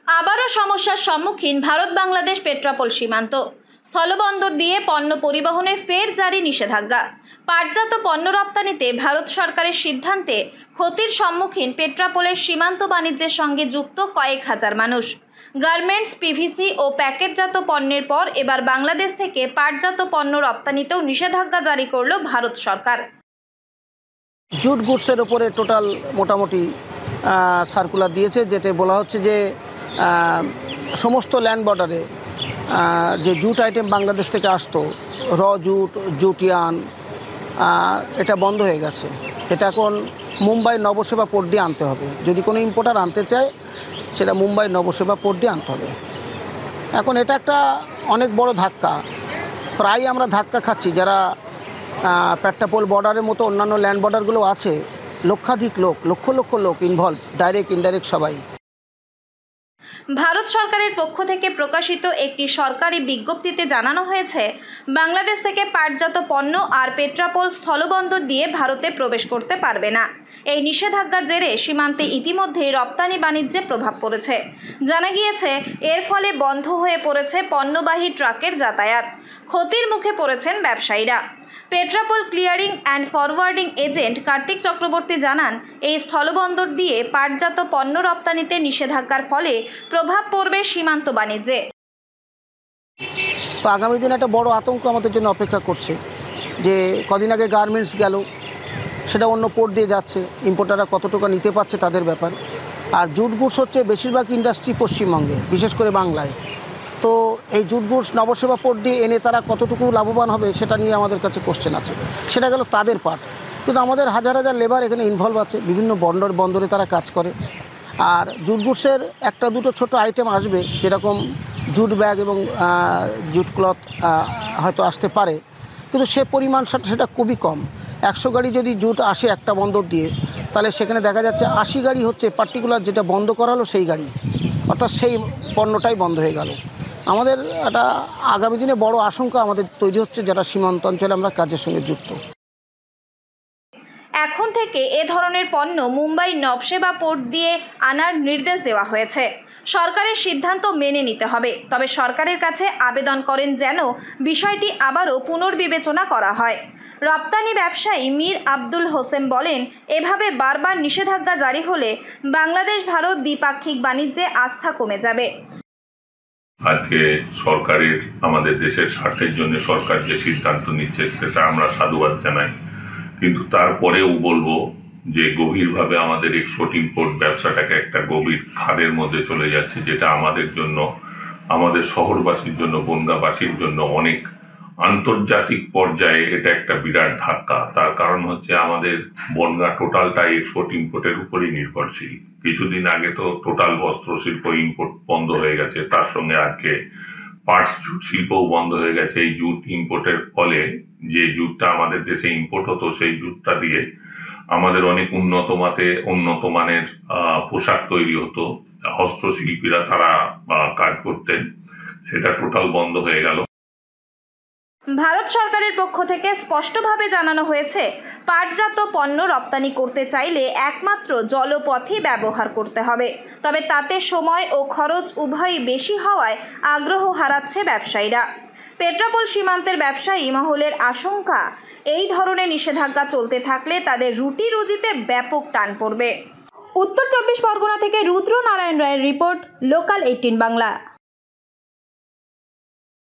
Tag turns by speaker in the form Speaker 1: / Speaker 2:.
Speaker 1: আবারও সমস্যার সম্মুখীন ভারত বাংলাদেশ পেট্রাপোল সীমান্ত। স্থলবন্দর দিয়ে পণ্য পরিবহনে ফের জারি নিষেধাজ্ঞা। পাটজাত পণ্য রপ্তানিতে ভারত সরকারের সিদ্ধান্তে ক্ষতির সম্মুখীন পেট্রাপোলের সীমান্ত বাণিজ্যের সঙ্গে যুক্ত কয়েক হাজার মানুষ। গার্মেন্টস, পিভিসি ও প্যাকেটজাত পণ্যের পর এবার বাংলাদেশ থেকে পাটজাত পণ্য রপ্তানিতেও নিষেধাজ্ঞা জারি করল ভারত সরকার।
Speaker 2: জুট গুডসের ওপরে টোটাল মোটামুটি সার্কুলার দিয়েছে, যেটা বলা হচ্ছে যে সমস্ত ল্যান্ড বর্ডারে যে জুট আইটেম বাংলাদেশ থেকে আসতো, জুট, জুটিয়ান, এটা বন্ধ হয়ে গেছে। এটা এখন মুম্বাই নবসেবা পোর্ট দিয়ে আনতে হবে। যদি কোনো ইম্পোর্টার আনতে চায় সেটা মুম্বাই নবসেবা পোর্ট দিয়ে আনতে হবে। এখন এটা একটা অনেক বড় ধাক্কা। প্রায় আমরা ধাক্কা খাচ্ছি, যারা পেট্রাপোল বর্ডারের মতো অন্যান্য ল্যান্ড বর্ডারগুলো আছে, লক্ষাধিক লোক, লক্ষ লক্ষ লোক ইনভলভ, ডাইরেক্ট ইনডাইরেক্ট সবাই।
Speaker 1: ভারত সরকারের পক্ষ থেকে প্রকাশিত একটি সরকারি বিজ্ঞপ্তিতে জানানো হয়েছে, বাংলাদেশ থেকে পাটজাত পণ্য আর পেট্রাপোল স্থলবন্দর দিয়ে ভারতে প্রবেশ করতে পারবে না। এই নিষেধাজ্ঞার জেরে সীমান্তে ইতিমধ্যেই রপ্তানি বাণিজ্যে প্রভাব পড়েছে। জানা গিয়েছে, এর ফলে বন্ধ হয়ে পড়েছে পণ্যবাহী ট্রাকের যাতায়াত। ক্ষতির মুখে পড়েছেন ব্যবসায়ীরা। Petrapole clearing and forwarding agent Kartik Chakraborty জানান, এই স্থলবন্দর দিয়ে পাটজাত পণ্য রপ্তানিতে নিষেধাজ্ঞার ফলে প্রভাব পড়বে সীমান্ত বাণিজ্যে।
Speaker 2: তো আগামী দিনে একটা বড় আতঙ্ক আমাদের জন্য অপেক্ষা করছে, যে কদিন আগে গার্মেন্টস গেল, সেটা অন্য পোর্ট দিয়ে যাচ্ছে, ইম্পোর্টাররা কত টাকা নিতে পারছে তাদের ব্যাপার। আর জুট গুডস হচ্ছে বেশিরভাগ ইন্ডাস্ট্রি পশ্চিমবঙ্গে, বিশেষ করে বাংলায়। তো এই জুট গুডস নবসেবা পোর্ট দিয়ে এনে তারা কতটুকু লাভবান হবে সেটা নিয়ে আমাদের কাছে কোশ্চেন আছে। সেটা গেল তাদের পার্ট, কিন্তু আমাদের হাজার হাজার লেবার এখানে ইনভলভ আছে, বিভিন্ন বন্দরে তারা কাজ করে। আর জুট গুডসের একটা দুটো ছোট আইটেম আসবে, যেরকম জুট ব্যাগ এবং জুট ক্লথ হয়তো আসতে পারে, কিন্তু সে পরিমাণ সেটা খুবই কম। 100 গাড়ি যদি জুট আসে একটা বন্দর দিয়ে, তাহলে সেখানে দেখা যাচ্ছে 80 গাড়ি হচ্ছে পার্টিকুলার যেটা বন্ধ করা হলো সেই গাড়ি, অর্থাৎ সেই পণ্যটাই বন্ধ হয়ে গেল। আমাদের একটা আগামী দিনে বড় আশঙ্কা আমাদের তৈরি হচ্ছে, যারা সীমান্ত অঞ্চলে আমরা কাজের সঙ্গে যুক্ত।
Speaker 1: এখন থেকে এ ধরনের পণ্য মুম্বাই নবসেবা পোর্ট দিয়ে আনার নির্দেশ দেওয়া হয়েছে। সরকারের সিদ্ধান্ত মেনে নিতে হবে, তবে সরকারের কাছে আবেদন করেন যেন বিষয়টি আবারও পুনর্বিবেচনা করা হয়। রপ্তানি ব্যবসায়ী মীর আব্দুল হোসেন বলেন, এভাবে বারবার নিষেধাজ্ঞা জারি হলে বাংলাদেশ ভারত দ্বিপাক্ষিক বাণিজ্যে আস্থা কমে যাবে।
Speaker 3: আজকে সরকারের, আমাদের দেশের স্বার্থের জন্য সরকার যে সিদ্ধান্ত নিচ্ছে সেটা আমরা সাধুবাদ জানাই, কিন্তু তারপরেও বলবো যে গভীরভাবে আমাদের এক্সপোর্ট ইম্পোর্ট ব্যবসাটাকে একটা গভীর খাদের মধ্যে চলে যাচ্ছে, যেটা আমাদের জন্য, আমাদের শহরবাসীর জন্য, বনগাঁবাসীর জন্য অনেক আন্তর্জাতিক পর্যায়ে এটা একটা বিরাট ধাক্কা। তার কারণ হচ্ছে আমাদের বনগাঁ টোটালটাই এক্সপোর্ট ইম্পোর্টের উপরই নির্ভরশীল। কিছুদিন আগে তো টোটাল বস্ত্র শিল্প ইম্পোর্ট বন্ধ হয়ে গেছে, তার সঙ্গে আজকে পার্টস জুট শিল্পও বন্ধ হয়ে গেছে। এই জুট ইম্পোর্টের ফলে যে জুটটা আমাদের দেশে ইম্পোর্ট হতো, সেই জুটটা দিয়ে আমাদের অনেক উন্নত মানের পোশাক তৈরি হতো, হস্তশিল্পীরা তারা কাজ করতেন, সেটা টোটাল বন্ধ হয়ে গেল।
Speaker 1: ভারত সরকারের পক্ষ থেকে স্পষ্টভাবে জানানো হয়েছে, পাটজাত পণ্য রপ্তানি করতে চাইলে একমাত্র জলপথই ব্যবহার করতে হবে। তবে তাতে সময় ও খরচ উভয়ই বেশি হওয়ায় আগ্রহ হারাচ্ছে ব্যবসায়ীরা। পেট্রাপোল সীমান্তের ব্যবসায়ী মহলের আশঙ্কা, এই ধরনের নিষেধাজ্ঞা চলতে থাকলে তাদের রুটি রুজিতে ব্যাপক টান পড়বে। উত্তর 24 পরগনা থেকে রুদ্র নারায়ণ রায়ের রিপোর্ট, লোকাল 18 বাংলা।